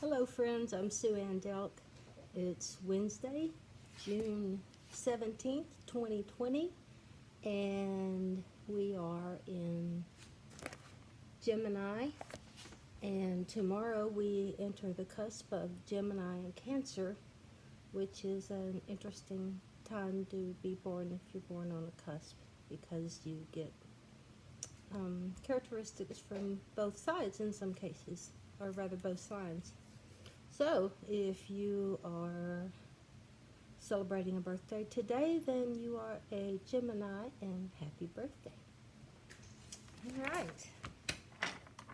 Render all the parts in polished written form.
Hello friends, I'm Sue Ann Delk. It's Wednesday, June 17th, 2020, and we are in Gemini, and tomorrow we enter the cusp of Gemini and Cancer, which is an interesting time to be born if you're born on a cusp, because you get characteristics from both sides in some cases, or rather both signs. So, if you are celebrating a birthday today, then you are a Gemini, and happy birthday. All right.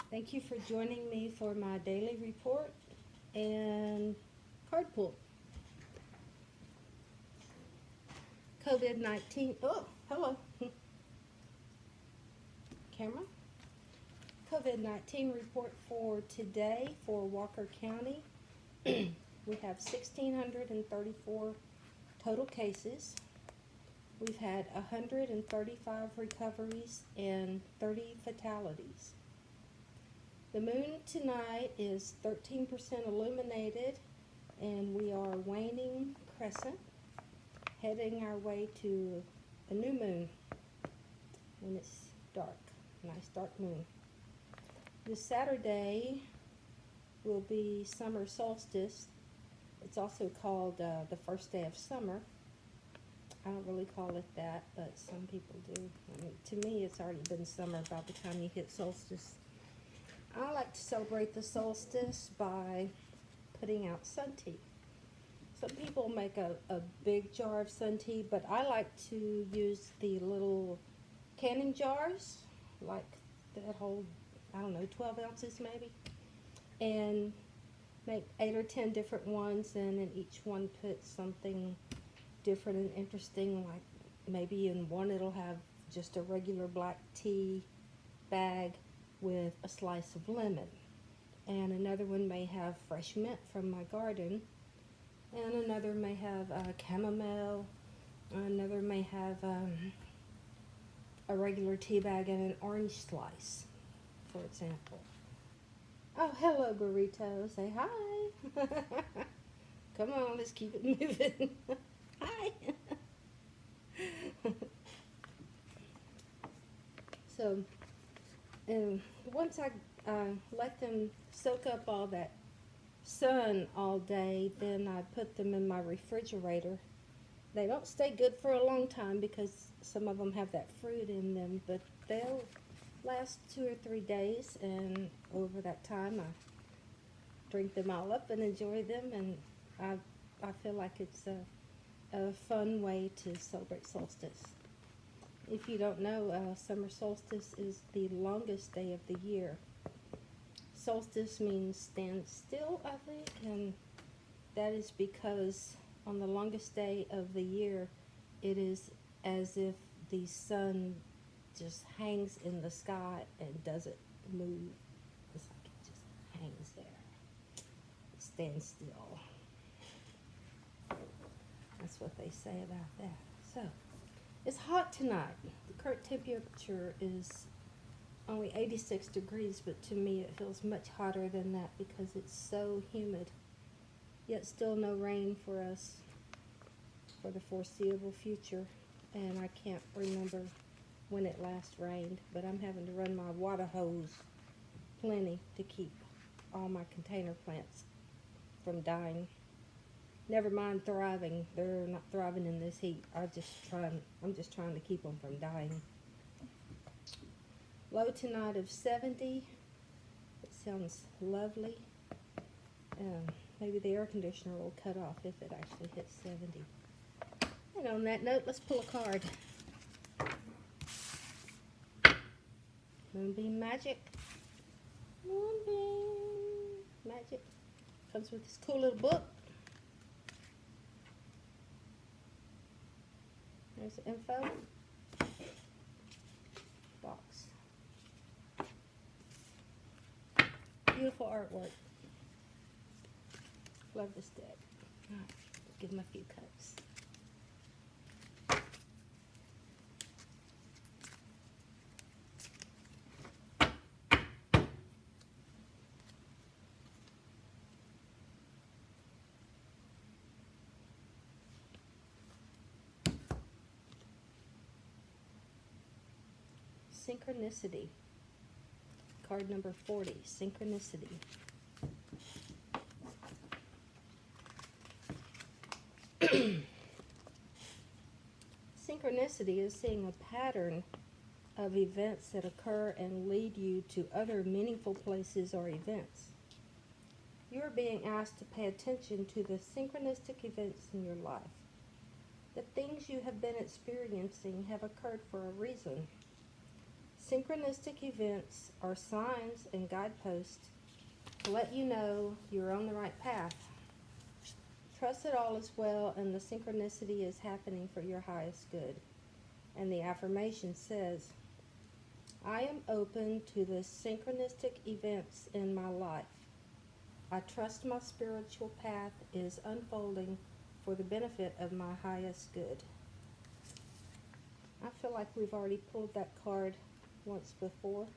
Thank you for joining me for my daily report and card pull. COVID-19. Oh, hello. Camera. COVID-19 report for today for Walker County. We have 1,634 total cases. We've had 135 recoveries and 30 fatalities. The moon tonight is 13% illuminated, and we are waning crescent, heading our way to a new moon when it's dark. Nice dark moon. This Saturday will be summer solstice. It's also called the first day of summer. I don't really call it that, but some people do. I mean, to me, it's already been summer by the time you hit solstice. I like to celebrate the solstice by putting out sun tea. Some people make a big jar of sun tea, but I like to use the little canning jars, like that hold, I don't know, 12 ounces maybe, and make 8 or 10 different ones, and in each one put something different and interesting. Like maybe in one it'll have just a regular black tea bag with a slice of lemon, and another one may have fresh mint from my garden, and another may have chamomile, another may have a regular tea bag and an orange slice, for example. Oh, hello, burrito. Say hi. Come on, let's keep it moving. Hi. So, once I let them soak up all that sun all day, then I put them in my refrigerator. They don't stay good for a long time because some of them have that fruit in them, but they'll last 2 or 3 days, and over that time I drink them all up and enjoy them, and I feel like it's a fun way to celebrate solstice. If you don't know, summer solstice is the longest day of the year. Solstice means stand still, I think, and that is because on the longest day of the year, it is as if the sun just hangs in the sky and doesn't move. It's like it just hangs there. It stands still. That's what they say about that. So, it's hot tonight. The current temperature is only 86 degrees, but to me it feels much hotter than that because it's so humid. Yet still no rain for us for the foreseeable future, and I can't remember when it last rained, but I'm having to run my water hose plenty to keep all my container plants from dying. Never mind thriving. They're not thriving in this heat. I'm just trying to keep them from dying. Low tonight of 70. It sounds lovely. Maybe the air conditioner will cut off if it actually hits 70. And on that note, let's pull a card. Moonbeam Magic. Moonbeam Magic. Comes with this cool little book. There's the info. Box. Beautiful artwork. Love this deck. Alright, give them a few cuts. synchronicity. Card number 40, synchronicity. Synchronicity is seeing a pattern of events that occur and lead you to other meaningful places or events. You are being asked to pay attention to the synchronistic events in your life. The things you have been experiencing have occurred for a reason. Synchronistic events are signs and guideposts to let you know you're on the right path. Trust that all is well and the synchronicity is happening for your highest good. And the affirmation says, I am open to the synchronistic events in my life. I trust my spiritual path is unfolding for the benefit of my highest good. I feel like we've already pulled that card once before,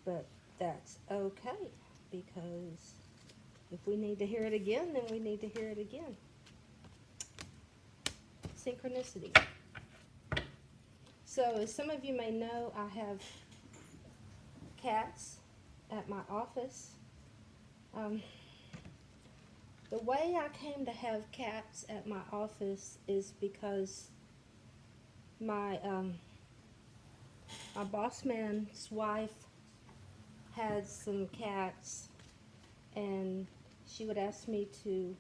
but that's okay, because if we need to hear it again, then we need to hear it again. Synchronicity. So, as some of you may know, I have cats at my office. The way I came to have cats at my office is because my boss man's wife had some cats, and she would ask me to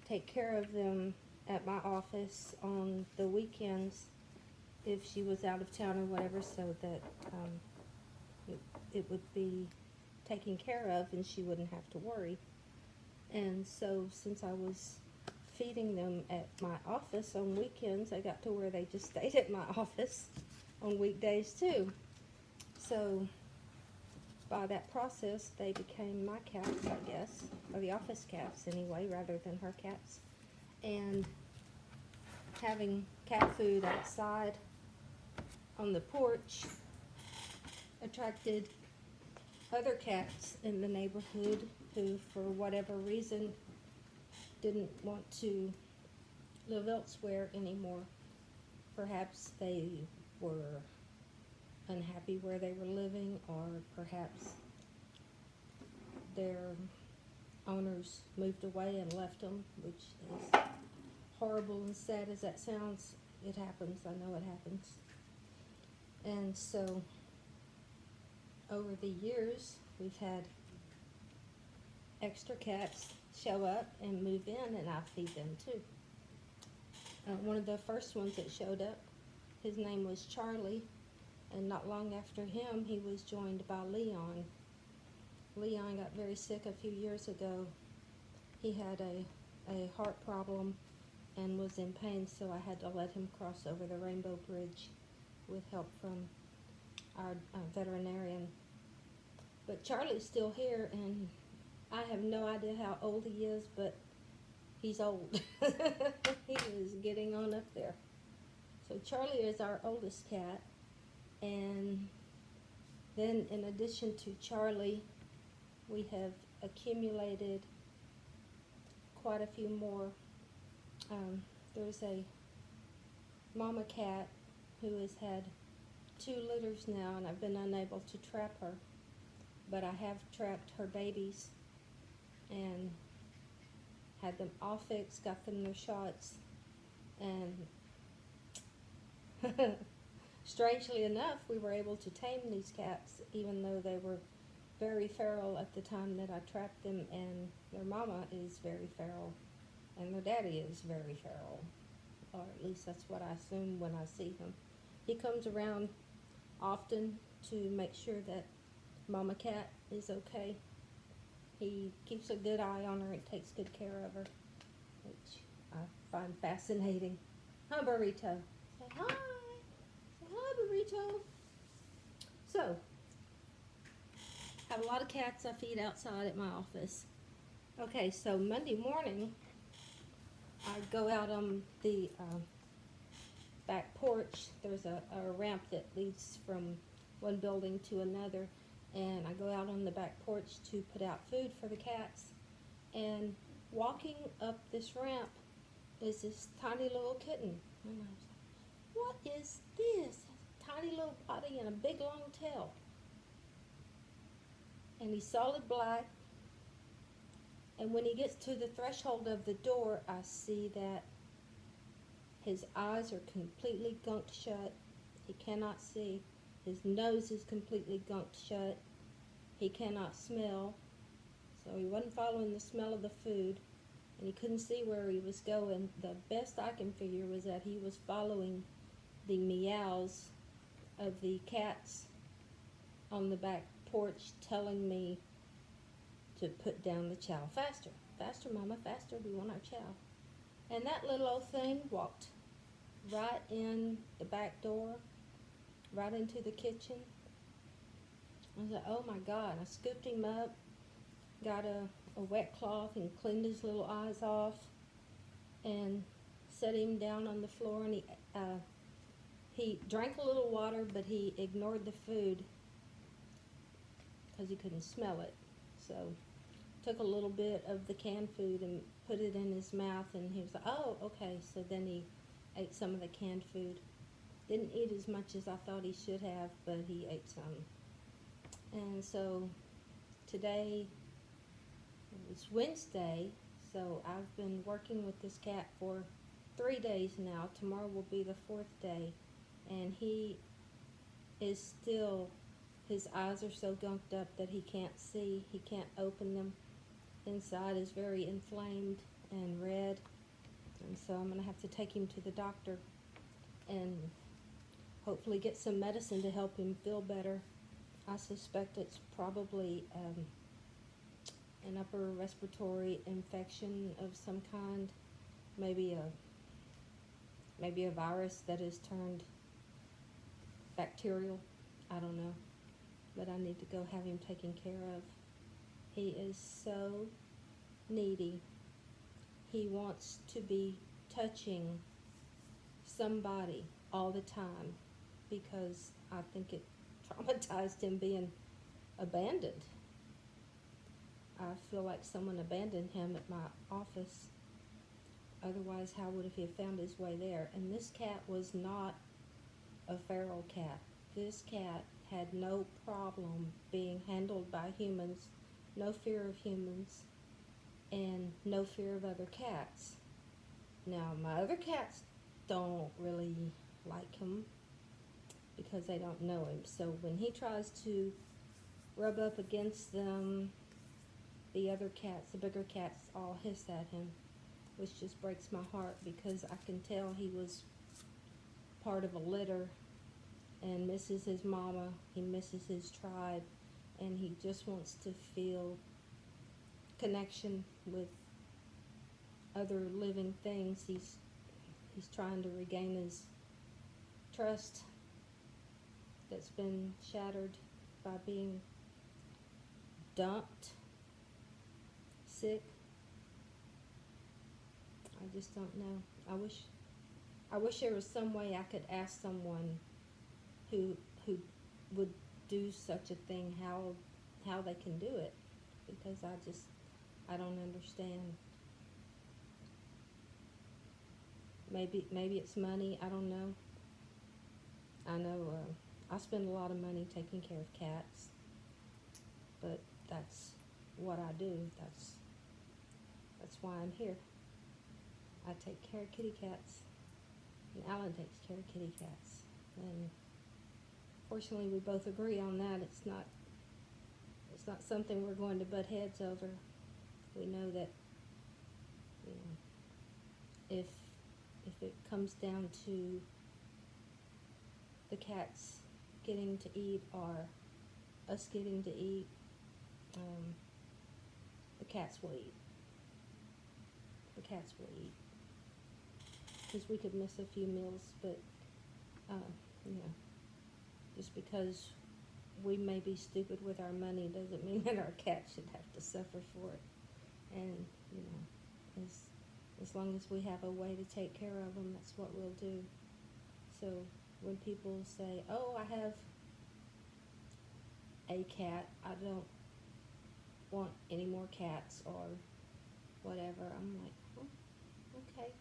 take care of them at my office on the weekends if she was out of town or whatever, so that it would be taken care of and she wouldn't have to worry. And so since I was feeding them at my office on weekends, I got to where they just stayed at my office on weekdays too. So by that process, they became my cats, I guess, or the office cats anyway, rather than her cats. And having cat food outside on the porch attracted other cats in the neighborhood who, for whatever reason, didn't want to live elsewhere anymore. Perhaps they were unhappy where they were living, or perhaps their owners moved away and left them, which is horrible and sad as that sounds. It happens. I know it happens. And so over the years, we've had extra cats show up and move in, and I feed them too. One of the first ones that showed up, his name was Charlie, and not long after him, he was joined by Leon. Leon got very sick a few years ago. He had a heart problem and was in pain, so I had to let him cross over the Rainbow Bridge with help from our veterinarian. But Charlie's still here, and I have no idea how old he is, but he's old. He is getting on up there. So Charlie is our oldest cat, and then in addition to Charlie, we have accumulated quite a few more. There's a mama cat who has had 2 litters now, and I've been unable to trap her, but I have trapped her babies and had them all fixed, got them their shots, and strangely enough, we were able to tame these cats, even though they were very feral at the time that I trapped them, and their mama is very feral, and their daddy is very feral, or at least that's what I assume when I see him. He comes around often to make sure that mama cat is okay. He keeps a good eye on her and takes good care of her, which I find fascinating. Hi, Burrito. Say hi. Say hi, Burrito. So, I have a lot of cats I feed outside at my office. Okay, so Monday morning, I go out on the back porch. There's a ramp that leads from one building to another, and I go out on the back porch to put out food for the cats. And walking up this ramp is this tiny little kitten. And I was like, what is this? tiny little body and a big long tail. And he's solid black. And when he gets to the threshold of the door, I see that his eyes are completely gunked shut. He cannot see. His nose is completely gunked shut. He cannot smell. So he wasn't following the smell of the food. And he couldn't see where he was going. The best I can figure was that he was following the meows of the cats on the back porch telling me to put down the chow faster. Faster, Mama, faster, we want our chow. And that little old thing walked right in the back door, right into the kitchen. I was like, oh my God. I scooped him up, got a wet cloth and cleaned his little eyes off and set him down on the floor, and he drank a little water, but he ignored the food because he couldn't smell it. So took a little bit of the canned food and put it in his mouth, and he was like, oh, okay. So then he ate some of the canned food. Didn't eat as much as I thought he should have, but he ate some. And so today, it's Wednesday, so I've been working with this cat for 3 days now. Tomorrow will be the 4th day, and he is still, his eyes are so gunked up that he can't see, he can't open them. Inside is very inflamed and red, and so I'm going to have to take him to the doctor and hopefully get some medicine to help him feel better. I suspect it's probably an upper respiratory infection of some kind, maybe a virus that is turned bacterial. I don't know, but I need to go have him taken care of. He is so needy. He wants to be touching somebody all the time because I think it traumatized him being abandoned. I feel like someone abandoned him at my office. Otherwise, how would he have found his way there? And this cat was not a feral cat. This cat had no problem being handled by humans, no fear of humans, and no fear of other cats. Now, my other cats don't really like him because they don't know him. So when he tries to rub up against them, the other cats, the bigger cats, all hiss at him, which just breaks my heart because I can tell he was part of a litter and misses his mama, he misses his tribe, and he just wants to feel connection with other living things. He's trying to regain his trust that's been shattered by being dumped, sick. I just don't know. I wish there was some way I could ask someone who would do such a thing how they can do it, because I don't understand. Maybe it's money. I don't know. I know I spend a lot of money taking care of cats, but that's what I do. That's why I'm here. I take care of kitty cats, and Alan takes care of kitty cats, and fortunately we both agree on that. It's not something we're going to butt heads over. We know that, you know, if it comes down to the cats getting to eat or us getting to eat, the cats will eat. The cats will eat. Because we could miss a few meals, but, you know, just because we may be stupid with our money doesn't mean that our cats should have to suffer for it. And, you know, as long as we have a way to take care of them, that's what we'll do. So when people say, oh, I have a cat, I don't want any more cats or whatever, I'm like, oh, okay.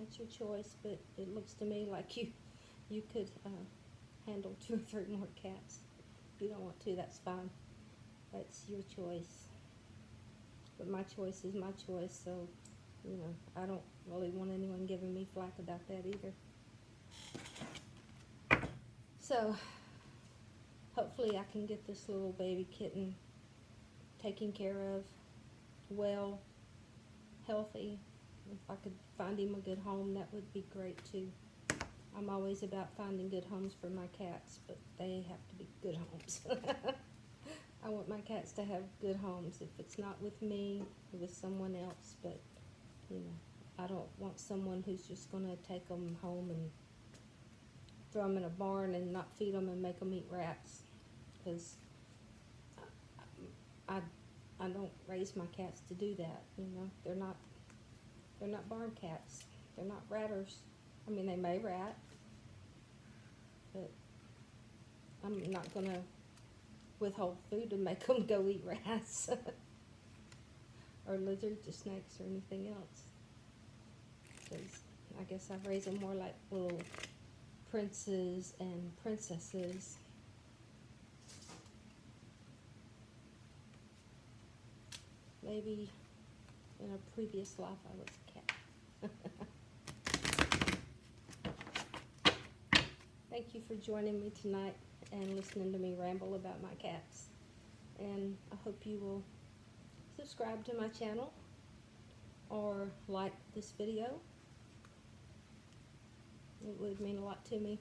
That's your choice, but it looks to me like you could handle 2 or 3 more cats. If you don't want to, that's fine. That's your choice. But my choice is my choice, so, you know, I don't really want anyone giving me flack about that either. So, hopefully I can get this little baby kitten taken care of, well, healthy. If I could find him a good home, that would be great too. I'm always about finding good homes for my cats, but they have to be good homes. I want my cats to have good homes. If it's not with me, with someone else, but, you know, I don't want someone who's just going to take them home and throw them in a barn and not feed them and make them eat rats, because I don't raise my cats to do that. You know, they're not barn cats. They're not ratters. I mean, they may rat, but I'm not gonna withhold food to make them go eat rats or lizards or snakes or anything else. Because I guess I raise them more like little princes and princesses. Maybe in a previous life I was a cat. Thank you for joining me tonight and listening to me ramble about my cats. And I hope you will subscribe to my channel or like this video. It would mean a lot to me.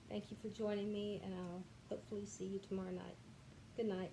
Thank you for joining me, and I'll hopefully see you tomorrow night. Good night.